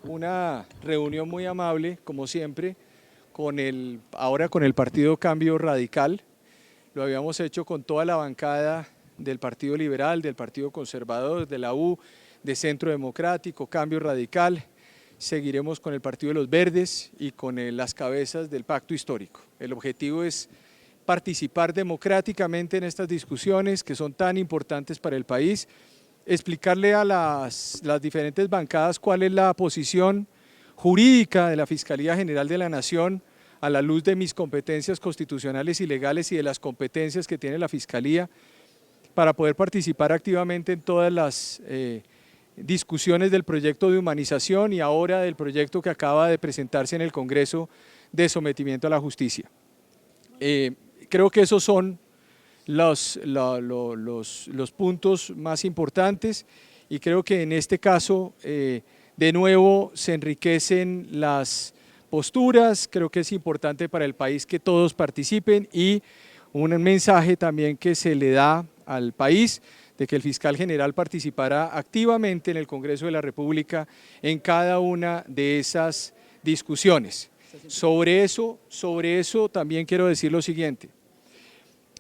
una reunión muy amable, como siempre, ahora con el Partido Cambio Radical. Lo habíamos hecho con toda la bancada del Partido Liberal, del Partido Conservador, de la U, de Centro Democrático, Cambio Radical. Seguiremos con el Partido de los Verdes y con las cabezas del Pacto Histórico. El objetivo es participar democráticamente en estas discusiones que son tan importantes para el país, explicarle a las diferentes bancadas cuál es la posición jurídica de la Fiscalía General de la Nación a la luz de mis competencias constitucionales y legales y de las competencias que tiene la Fiscalía para poder participar activamente en todas las discusiones del proyecto de humanización y ahora del proyecto que acaba de presentarse en el Congreso de sometimiento a la justicia. Creo que esos son los puntos más importantes y creo que en este caso de nuevo se enriquecen las posturas. Creo que es importante para el país que todos participen y un mensaje también que se le da al país de que el fiscal general participará activamente en el Congreso de la República en cada una de esas discusiones. Sobre eso también quiero decir lo siguiente.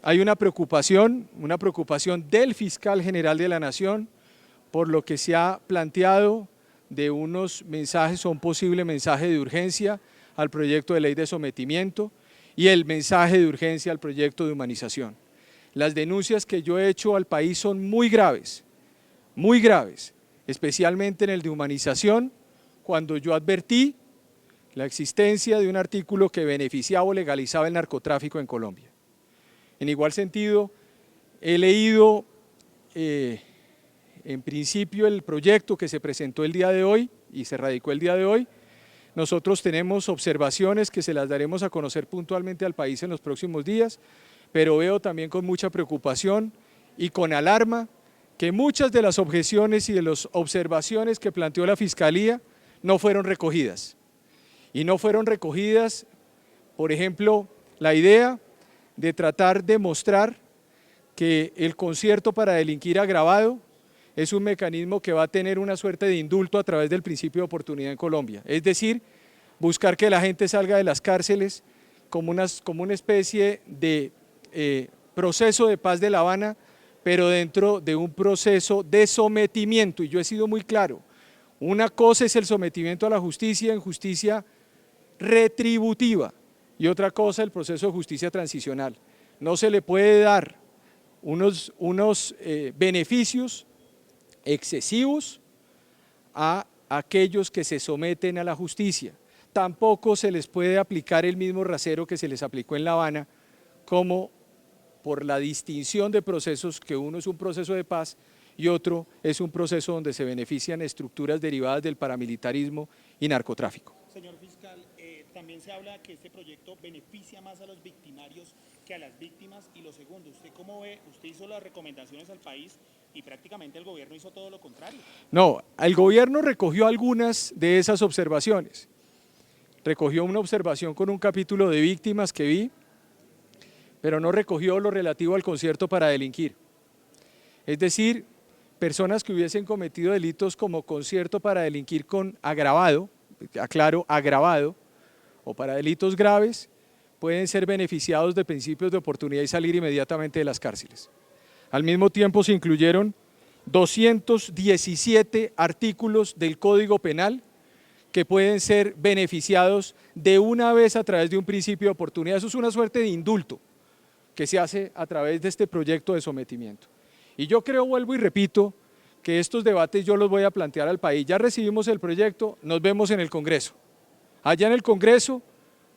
Hay una preocupación del fiscal general de la Nación por lo que se ha planteado de unos mensajes o un posible mensaje de urgencia al proyecto de ley de sometimiento y el mensaje de urgencia al proyecto de humanización. Las denuncias que yo he hecho al país son muy graves, especialmente en el de humanización, cuando yo advertí la existencia de un artículo que beneficiaba o legalizaba el narcotráfico en Colombia. En igual sentido, he leído en principio el proyecto que se presentó el día de hoy y se radicó el día de hoy. Nosotros tenemos observaciones que se las daremos a conocer puntualmente al país en los próximos días, pero veo también con mucha preocupación y con alarma que muchas de las objeciones y de las observaciones que planteó la Fiscalía no fueron recogidas. Y no fueron recogidas, por ejemplo, la idea de tratar de mostrar que el concierto para delinquir agravado es un mecanismo que va a tener una suerte de indulto a través del principio de oportunidad en Colombia. Es decir, buscar que la gente salga de las cárceles como una especie de proceso de paz de La Habana, pero dentro de un proceso de sometimiento. Y yo he sido muy claro, una cosa es el sometimiento a la justicia en justicia retributiva y otra cosa el proceso de justicia transicional. No se le puede dar unos beneficios excesivos a aquellos que se someten a la justicia. Tampoco se les puede aplicar el mismo rasero que se les aplicó en La Habana, como por la distinción de procesos, que uno es un proceso de paz y otro es un proceso donde se benefician estructuras derivadas del paramilitarismo y narcotráfico. Señor fiscal, también se habla que este proyecto beneficia más a los victimarios que a las víctimas. Y lo segundo, ¿usted cómo ve? Usted hizo las recomendaciones al país y prácticamente el gobierno hizo todo lo contrario. No, el gobierno recogió algunas de esas observaciones. Recogió una observación con un capítulo de víctimas que vi, pero no recogió lo relativo al concierto para delinquir. Es decir, personas que hubiesen cometido delitos como concierto para delinquir con agravado, aclaro, agravado, o para delitos graves, pueden ser beneficiados de principios de oportunidad y salir inmediatamente de las cárceles. Al mismo tiempo se incluyeron 217 artículos del Código Penal que pueden ser beneficiados de una vez a través de un principio de oportunidad. Eso es una suerte de indulto que se hace a través de este proyecto de sometimiento. Y yo creo, vuelvo y repito, que estos debates yo los voy a plantear al país. Ya recibimos el proyecto, nos vemos en el Congreso. Allá en el Congreso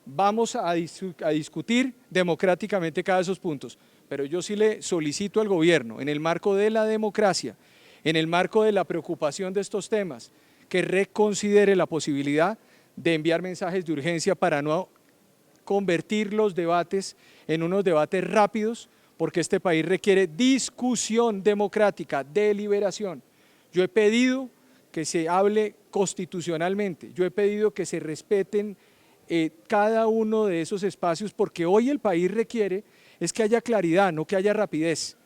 vamos a discutir democráticamente cada de esos puntos, pero yo sí le solicito al gobierno, en el marco de la democracia, en el marco de la preocupación de estos temas, que reconsidere la posibilidad de enviar mensajes de urgencia para no convertir los debates en unos debates rápidos, porque este país requiere discusión democrática, deliberación. Yo he pedido que se hable constitucionalmente, yo he pedido que se respeten cada uno de esos espacios, porque hoy el país requiere es que haya claridad, no que haya rapidez.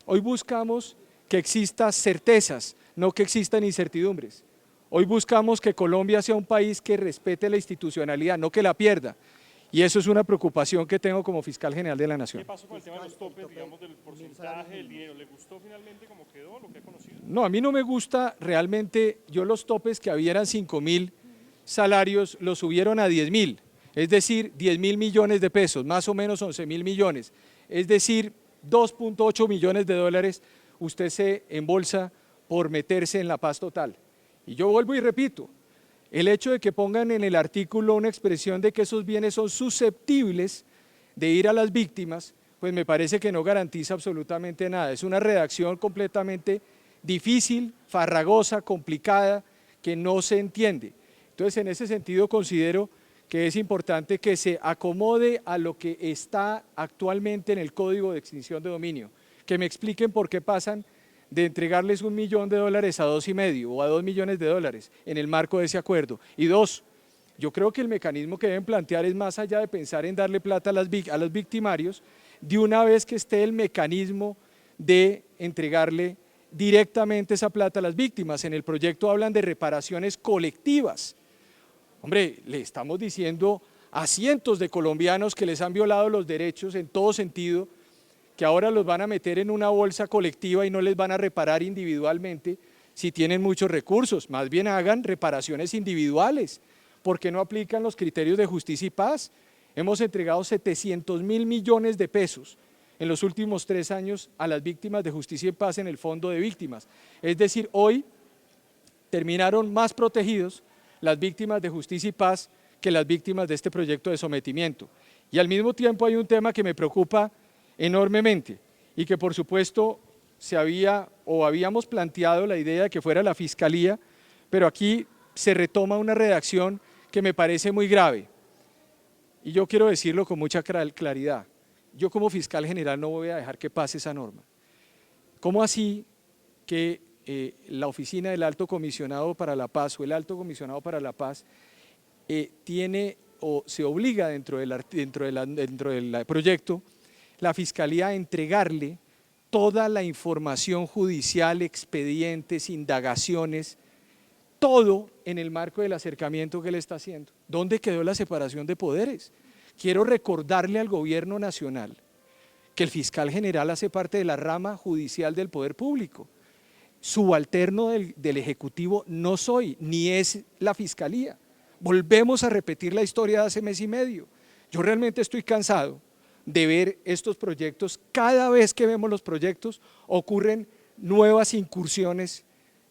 Hoy buscamos que existan certezas, no que existan incertidumbres. Hoy buscamos que Colombia sea un país que respete la institucionalidad, no que la pierda. Y eso es una preocupación que tengo como fiscal general de la Nación. ¿Qué pasó con el tema de los topes, digamos, del porcentaje del dinero? ¿Le gustó finalmente cómo quedó, lo que ha conocido? No, a mí no me gusta realmente, yo los topes que había eran 5.000 salarios, los subieron a 10.000, es decir, 10.000 millones de pesos, más o menos 11.000 millones, es decir, 2.8 millones de dólares usted se embolsa por meterse en la paz total. Y yo vuelvo y repito, el hecho de que pongan en el artículo una expresión de que esos bienes son susceptibles de ir a las víctimas, pues me parece que no garantiza absolutamente nada. Es una redacción completamente difícil, farragosa, complicada, que no se entiende. Entonces, en ese sentido, considero que es importante que se acomode a lo que está actualmente en el Código de Extinción de Dominio, que me expliquen por qué pasan de entregarles $1 millón a 2,5 o a 2 millones de dólares en el marco de ese acuerdo. Y dos, yo creo que el mecanismo que deben plantear es más allá de pensar en darle plata a los victimarios, de una vez que esté el mecanismo de entregarle directamente esa plata a las víctimas. En el proyecto hablan de reparaciones colectivas. Hombre, le estamos diciendo a cientos de colombianos que les han violado los derechos en todo sentido, que ahora los van a meter en una bolsa colectiva y no les van a reparar individualmente si tienen muchos recursos. Más bien hagan reparaciones individuales, porque no aplican los criterios de justicia y paz. Hemos entregado 700.000 millones de pesos en los últimos 3 años a las víctimas de justicia y paz en el Fondo de Víctimas. Es decir, hoy terminaron más protegidos las víctimas de justicia y paz que las víctimas de este proyecto de sometimiento. Y al mismo tiempo hay un tema que me preocupa enormemente y que por supuesto habíamos planteado la idea de que fuera la Fiscalía, pero aquí se retoma una redacción que me parece muy grave. Y yo quiero decirlo con mucha claridad, yo como fiscal general no voy a dejar que pase esa norma. ¿Cómo así que la oficina del Alto Comisionado para la Paz o el Alto Comisionado para la Paz tiene o se obliga dentro del proyecto la Fiscalía a entregarle toda la información judicial, expedientes, indagaciones, todo en el marco del acercamiento que le está haciendo? ¿Dónde quedó la separación de poderes? Quiero recordarle al gobierno nacional que el fiscal general hace parte de la rama judicial del poder público. Subalterno del Ejecutivo no soy, ni es la Fiscalía. Volvemos a repetir la historia de hace mes y medio. Yo realmente estoy cansado de ver estos proyectos. Cada vez que vemos los proyectos ocurren nuevas incursiones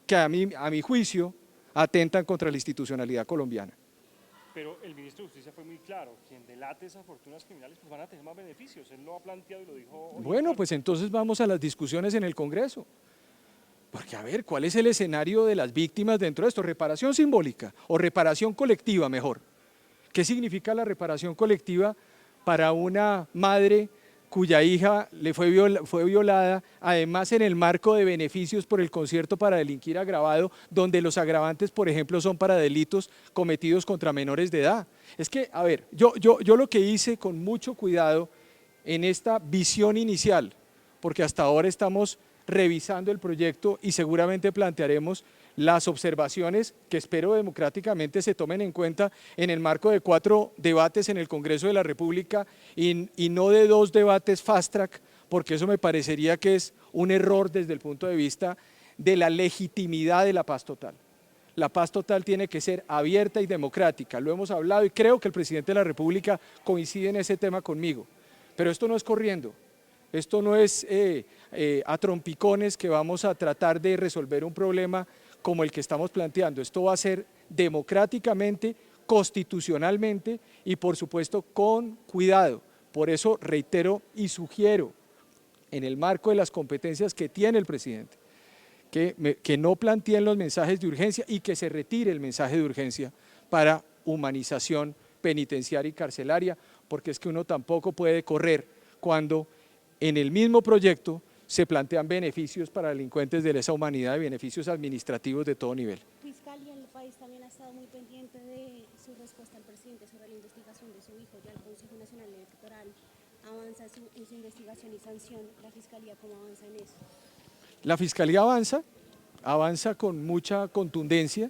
que a mi juicio atentan contra la institucionalidad colombiana. Pero el ministro de Justicia fue muy claro, quien delate esas fortunas criminales pues van a tener más beneficios, él lo ha planteado y lo dijo hoy. Bueno, pues entonces vamos a las discusiones en el Congreso. Porque a ver, ¿cuál es el escenario de las víctimas dentro de esto? ¿Reparación simbólica o reparación colectiva mejor? ¿Qué significa la reparación colectiva para una madre cuya hija fue violada, además en el marco de beneficios por el concierto para delinquir agravado, donde los agravantes, por ejemplo, son para delitos cometidos contra menores de edad? Es que, a ver, yo lo que hice con mucho cuidado en esta visión inicial, porque hasta ahora estamos revisando el proyecto y seguramente plantearemos las observaciones que espero democráticamente se tomen en cuenta en el marco de 4 debates en el Congreso de la República y no de 2 debates fast track, porque eso me parecería que es un error desde el punto de vista de la legitimidad de la paz total. La paz total tiene que ser abierta y democrática, lo hemos hablado y creo que el presidente de la República coincide en ese tema conmigo, pero esto no es corriendo. Esto no es a trompicones que vamos a tratar de resolver un problema como el que estamos planteando. Esto va a ser democráticamente, constitucionalmente y por supuesto con cuidado. Por eso reitero y sugiero, en el marco de las competencias que tiene el presidente, que no planteen los mensajes de urgencia y que se retire el mensaje de urgencia para humanización penitenciaria y carcelaria, porque es que uno tampoco puede correr cuando en el mismo proyecto se plantean beneficios para delincuentes de lesa humanidad y beneficios administrativos de todo nivel. Fiscal, y el país también ha estado muy pendiente de su respuesta al presidente sobre la investigación de su hijo. Ya el Consejo Nacional Electoral avanza en su investigación y sanción. ¿La Fiscalía cómo avanza en eso? La Fiscalía avanza con mucha contundencia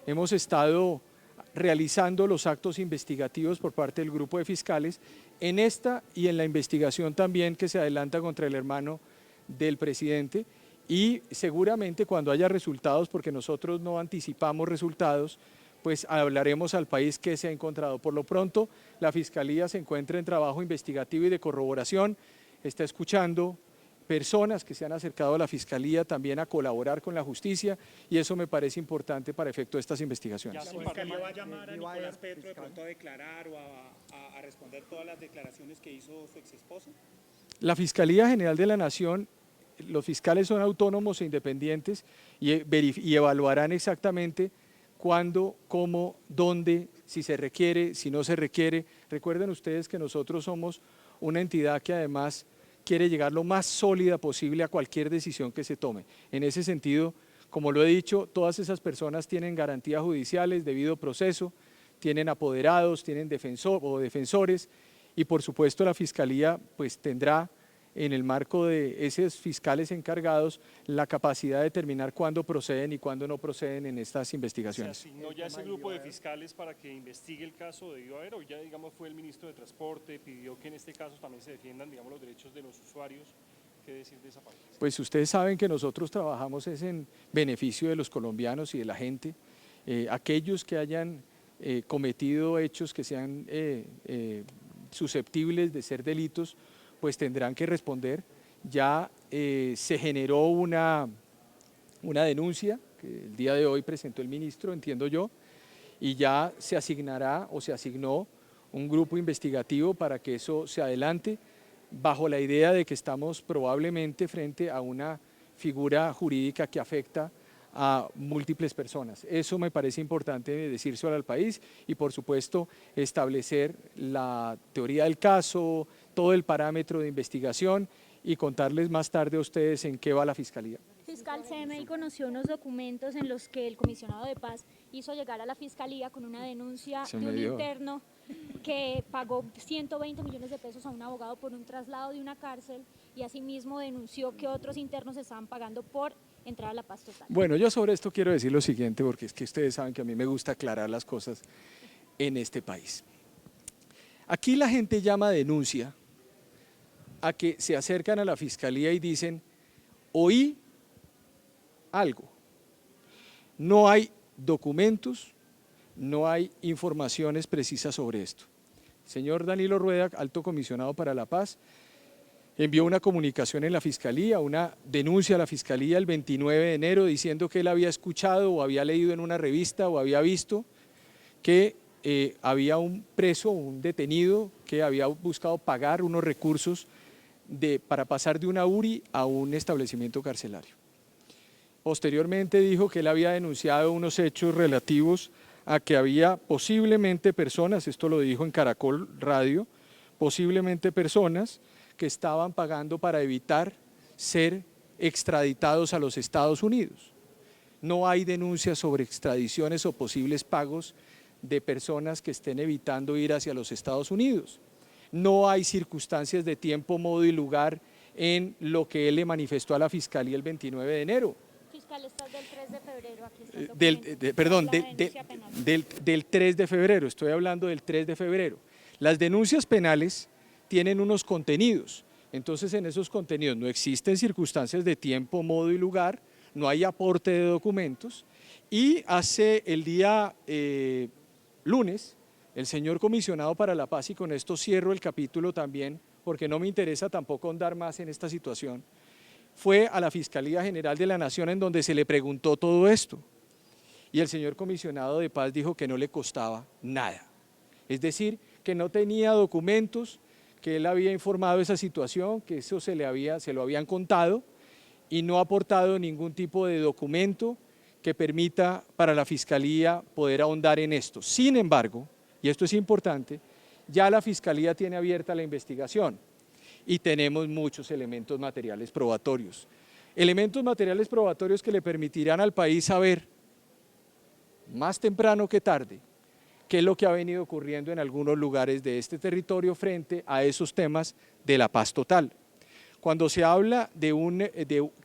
hemos estado realizando los actos investigativos por parte del grupo de fiscales en esta y en la investigación también que se adelanta contra el hermano del presidente, y seguramente cuando haya resultados, porque nosotros no anticipamos resultados, pues hablaremos al país qué se ha encontrado. Por lo pronto, la Fiscalía se encuentra en trabajo investigativo y de corroboración, está escuchando personas que se han acercado a la Fiscalía también a colaborar con la justicia, y eso me parece importante para efecto de estas investigaciones. ¿La Fiscalía va a llamar a Nicolás Petro de pronto a declarar o a responder todas las declaraciones que hizo su exesposa? La Fiscalía General de la Nación, los fiscales son autónomos e independientes y evaluarán exactamente cuándo, cómo, dónde, si se requiere, si no se requiere. Recuerden ustedes que nosotros somos una entidad que además quiere llegar lo más sólida posible a cualquier decisión que se tome. En ese sentido, como lo he dicho, todas esas personas tienen garantías judiciales, debido proceso, tienen apoderados, tienen defensores, y por supuesto la Fiscalía pues tendrá, en el marco de esos fiscales encargados, la capacidad de determinar cuándo proceden y cuándo no proceden en estas investigaciones. ¿Se asignó ya ese grupo de fiscales para que investigue el caso de Haber, o ya, digamos, fue el ministro de Transporte, pidió que en este caso también se defiendan, digamos, los derechos de los usuarios? ¿Qué decir de esa parte? Pues ustedes saben que nosotros trabajamos es en beneficio de los colombianos y de la gente. Aquellos que hayan cometido hechos que sean susceptibles de ser delitos, pues tendrán que responder. Ya se generó una denuncia que el día de hoy presentó el ministro, entiendo yo, y ya se asignará o se asignó un grupo investigativo para que eso se adelante, bajo la idea de que estamos probablemente frente a una figura jurídica que afecta a múltiples personas. Eso me parece importante decírselo al país, y por supuesto establecer la teoría del caso, todo el parámetro de investigación, y contarles más tarde a ustedes en qué va la Fiscalía. Fiscal, CMI conoció unos documentos en los que el comisionado de paz hizo llegar a la Fiscalía con una denuncia de un interno que pagó 120 millones de pesos a un abogado por un traslado de una cárcel, y asimismo denunció que otros internos estaban pagando por entrar a la paz total. Bueno, yo sobre esto quiero decir lo siguiente, porque es que ustedes saben que a mí me gusta aclarar las cosas en este país. Aquí la gente llama denuncia a que se acercan a la Fiscalía y dicen: oí algo. No hay documentos, no hay informaciones precisas sobre esto. El señor Danilo Rueda, alto comisionado para la paz, envió una comunicación en la Fiscalía, una denuncia a la Fiscalía el 29 de enero diciendo que él había escuchado o había leído en una revista o había visto que había un preso, un detenido que había buscado pagar unos recursos para pasar de una URI a un establecimiento carcelario. Posteriormente dijo que él había denunciado unos hechos relativos a que había posiblemente personas, esto lo dijo en Caracol Radio, posiblemente personas que estaban pagando para evitar ser extraditados a los Estados Unidos. No hay denuncias sobre extradiciones o posibles pagos de personas que estén evitando ir hacia los Estados Unidos. No hay circunstancias de tiempo, modo y lugar en lo que él le manifestó a la Fiscalía el 29 de enero. Fiscal, está del 3 de febrero, aquí está el del 3 de febrero, estoy hablando del 3 de febrero. Las denuncias penales tienen unos contenidos, entonces en esos contenidos no existen circunstancias de tiempo, modo y lugar, no hay aporte de documentos, y hace el día lunes, el señor comisionado para la paz, y con esto cierro el capítulo también, porque no me interesa tampoco ahondar más en esta situación, fue a la Fiscalía General de la Nación en donde se le preguntó todo esto, y el señor comisionado de paz dijo que no le costaba nada, es decir, que no tenía documentos, que él había informado esa situación, que eso se lo habían contado, y no ha aportado ningún tipo de documento que permita para la Fiscalía poder ahondar en esto. Sin embargo, y esto es importante, ya la Fiscalía tiene abierta la investigación y tenemos muchos elementos materiales probatorios. Elementos materiales probatorios que le permitirán al país saber, más temprano que tarde, qué es lo que ha venido ocurriendo en algunos lugares de este territorio frente a esos temas de la paz total. Cuando se habla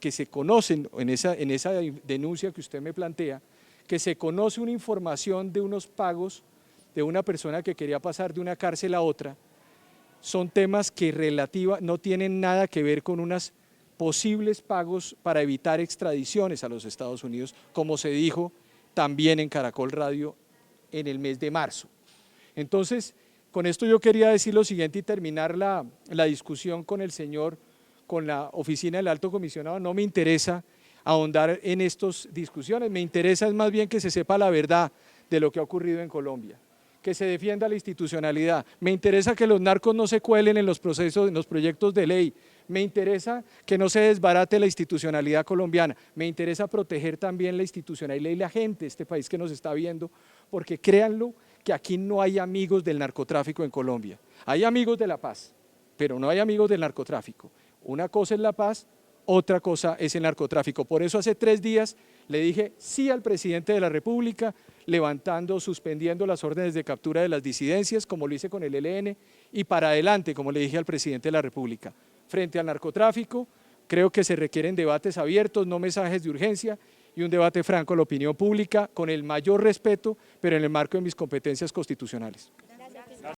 que se conocen en esa denuncia que usted me plantea, que se conoce una información de unos pagos de una persona que quería pasar de una cárcel a otra, son temas que no tienen nada que ver con unos posibles pagos para evitar extradiciones a los Estados Unidos, como se dijo también en Caracol Radio en el mes de marzo. Entonces, con esto yo quería decir lo siguiente y terminar la discusión con el señor, con la oficina del Alto Comisionado. No me interesa ahondar en estas discusiones, me interesa es más bien que se sepa la verdad de lo que ha ocurrido en Colombia, que se defienda la institucionalidad, me interesa que los narcos no se cuelen en los procesos, en los proyectos de ley, me interesa que no se desbarate la institucionalidad colombiana, me interesa proteger también la institucionalidad y la gente de este país que nos está viendo, porque créanlo que aquí no hay amigos del narcotráfico en Colombia, hay amigos de la paz, pero no hay amigos del narcotráfico. Una cosa es la paz, otra cosa es el narcotráfico. Por eso hace 3 días le dije sí al presidente de la República, suspendiendo las órdenes de captura de las disidencias, como lo hice con el ELN, y para adelante, como le dije al presidente de la República. Frente al narcotráfico, creo que se requieren debates abiertos, no mensajes de urgencia, y un debate franco en la opinión pública, con el mayor respeto, pero en el marco de mis competencias constitucionales.